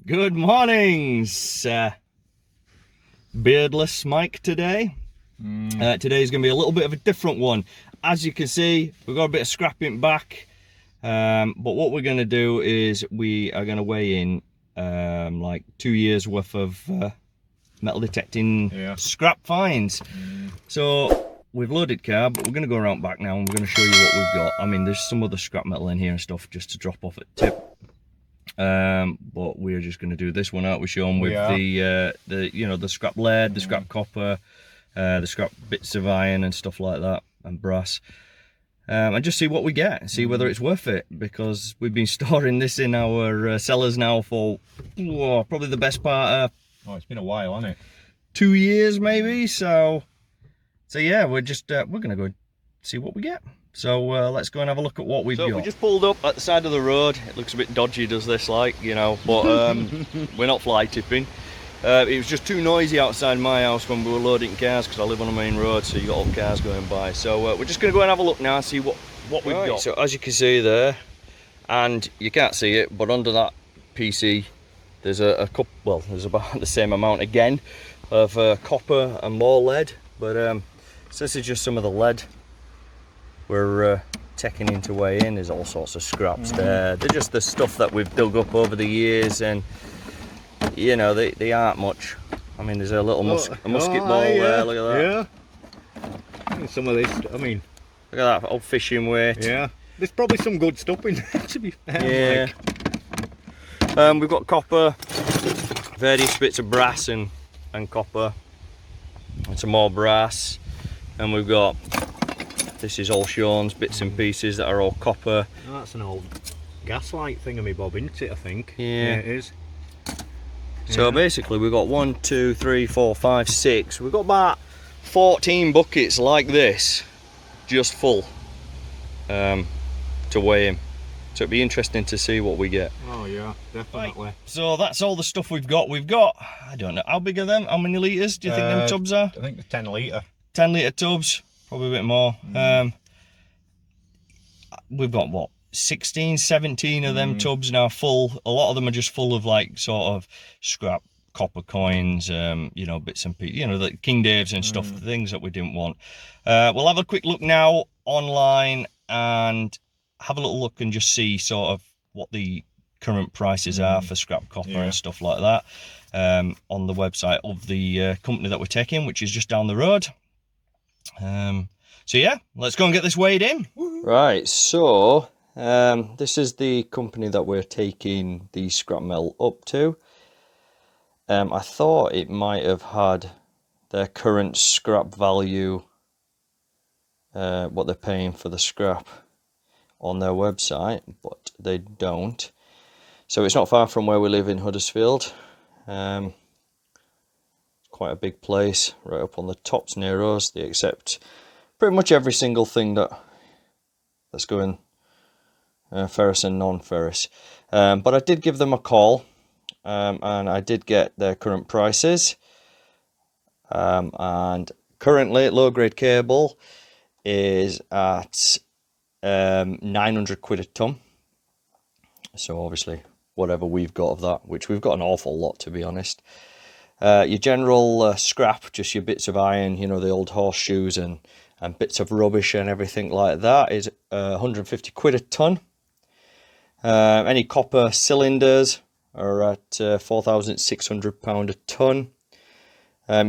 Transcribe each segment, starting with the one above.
Good mornings, beardless Mike today. Today's going to be a little bit of a different one. As you can see, we've got a bit of scrapping back, but what we're going to do is we are going to weigh in like 2 years worth of metal detecting scrap finds. So we've loaded car, but we're going to go around back now and we're going to show you what we've got. I mean, there's some other scrap metal in here and stuff just to drop off at tip. But we're just going to do this one out. We show them with the scrap lead, the scrap copper, the scrap bits of iron and stuff like that, and brass, and just see what we get, see whether it's worth it, because we've been storing this in our cellars now for probably the best part of it's been a while, hasn't it? 2 years maybe. So yeah, we're just we're gonna go see what we get. So let's go and have a look at what we've got. We just pulled up at the side of the road. It looks a bit dodgy, does this, like, you know, but we're not fly tipping. It was just too noisy outside my house when we were loading cars, because I live on a main road, so you got all the cars going by. So we're just going to go and have a look now and see what we've got. So as you can see there, and you can't see it, but under that PC there's a couple, well, there's about the same amount again of copper and more lead, but so this is just some of the lead we're taking into weigh in. There's all sorts of scraps there. They're just the stuff that we've dug up over the years, and you know, they aren't much. I mean, there's a little musket ball there, look at that. Yeah. Some of this, I mean, look at that old fishing weight. Yeah. There's probably some good stuff in there, to be fair. Yeah. We've got copper, various bits of brass and copper, and some more brass, and we've got, this is all Sean's bits and pieces that are all copper. Oh, that's an old gaslight thingamy-bob, isn't it, I think? Yeah, it is. So basically we've got 1, 2, 3, 4, 5, 6. We've got about 14 buckets like this, just full, to weigh him. So it'd be interesting to see what we get. Oh yeah, definitely. Right. So that's all the stuff we've got. We've got, I don't know, how big are them? How many litres do you think them tubs are? I think they're 10 litre. 10 litre tubs, probably a bit more. We've got what, 16, 17 of them tubs now full. A lot of them are just full of like sort of scrap copper coins, you know, bits and pieces, you know, the King Daves and stuff, things that we didn't want. We'll have a quick look now online and have a little look and just see sort of what the current prices are for scrap copper and stuff like that, on the website of the company that we're taking, which is just down the road. So yeah, let's go and get this weighed in. Right, so this is the company that we're taking the scrap metal up to. I thought it might have had their current scrap value, what they're paying for the scrap, on their website, but they don't. So it's not far from where we live in Huddersfield. It's quite a big place, right up on the tops near us. They accept pretty much every single thing that's going ferrous and non-ferrous. But I did give them a call, and I did get their current prices. And currently, low grade cable is at 900 quid a ton. So obviously, whatever we've got of that, which we've got an awful lot, to be honest. Your general scrap, just your bits of iron, you know, the old horseshoes and bits of rubbish and everything like that, is 150 quid a ton. Any copper cylinders are at £4,600 a ton.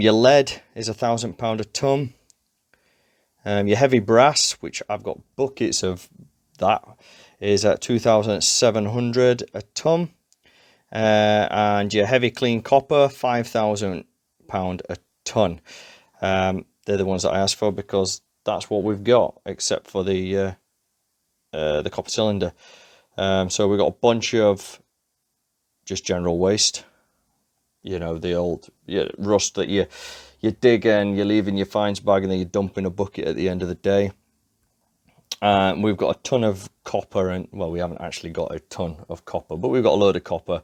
Your lead is £1,000 a ton. Your heavy brass, which I've got buckets of that, is at 2,700 a ton. And your heavy clean copper, £5,000 a ton. They're the ones that I asked for because that's what we've got, except for the copper cylinder. So we've got a bunch of just general waste, you know, the old rust that you dig and you leave in your fines bag and then you dump in a bucket at the end of the day. We've got a ton of copper, and well, we haven't actually got a ton of copper, but we've got a load of copper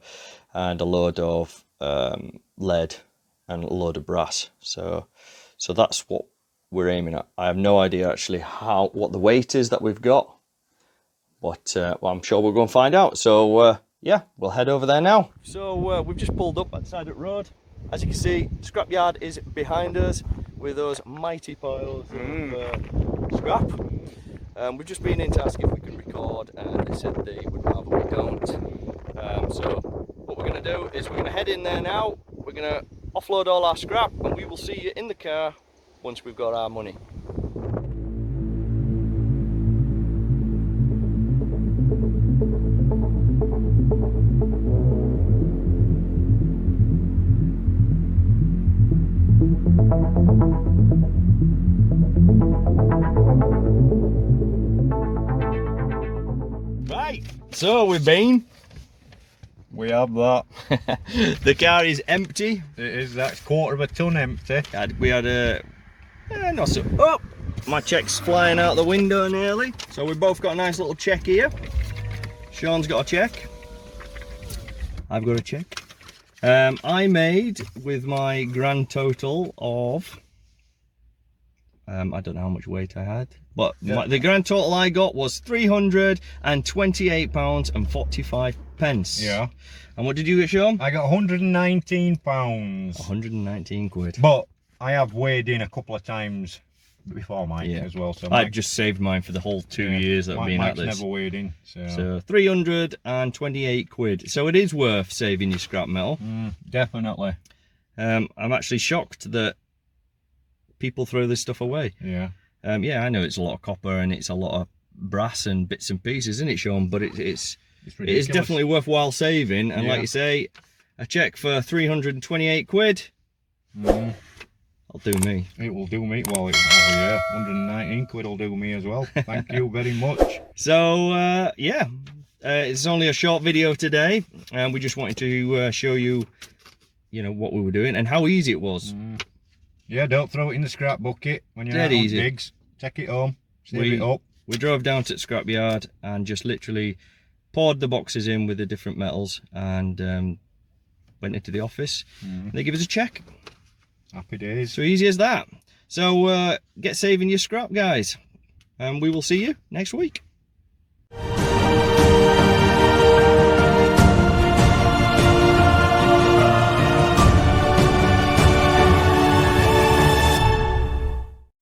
and a load of lead and a load of brass. So that's what we're aiming at. I have no idea actually what the weight is that we've got, but well, I'm sure we'll go and find out. So yeah, we'll head over there now. So we've just pulled up at the side of the road. As you can see, scrapyard is behind us with those mighty piles of scrap. We've just been in to ask if we can record, and they said they would rather we don't. So what we're going to do is we're going to head in there now. We're going to offload all our scrap, and we will see you in the car once we've got our money. Right, so we've been. We have that. The car is empty. It is, that's 1/4 of a ton empty. We had a not so. Oh, my check's flying out the window nearly. So we've both got a nice little check here. Sean's got a check. I've got a check. I made with my grand total of. I don't know how much weight I had, but the grand total I got was £328.45. Yeah. And what did you get, Sean? I got £119. 119 quid. But I have weighed in a couple of times before Mike as well. So I've just saved mine for the whole 2 years that I've been at this. Mike's never weighed in. So 328 quid. So it is worth saving your scrap metal. Definitely. I'm actually shocked that people throw this stuff away. Yeah. Yeah, I know it's a lot of copper and it's a lot of brass and bits and pieces, isn't it, Sean? But it is definitely worthwhile saving. And like you say, a check for 328 quid. That'll do me. It will do me. Well, yeah, 119 quid will do me as well. Thank you very much. So yeah, it's only a short video today, and we just wanted to show you, what we were doing and how easy it was. Yeah, don't throw it in the scrap bucket when you're out on digs. Take it home, save it up. We drove down to the scrapyard and just literally poured the boxes in with the different metals and went into the office. They give us a check. Happy days. So easy as that. So get saving your scrap, guys, and we will see you next week.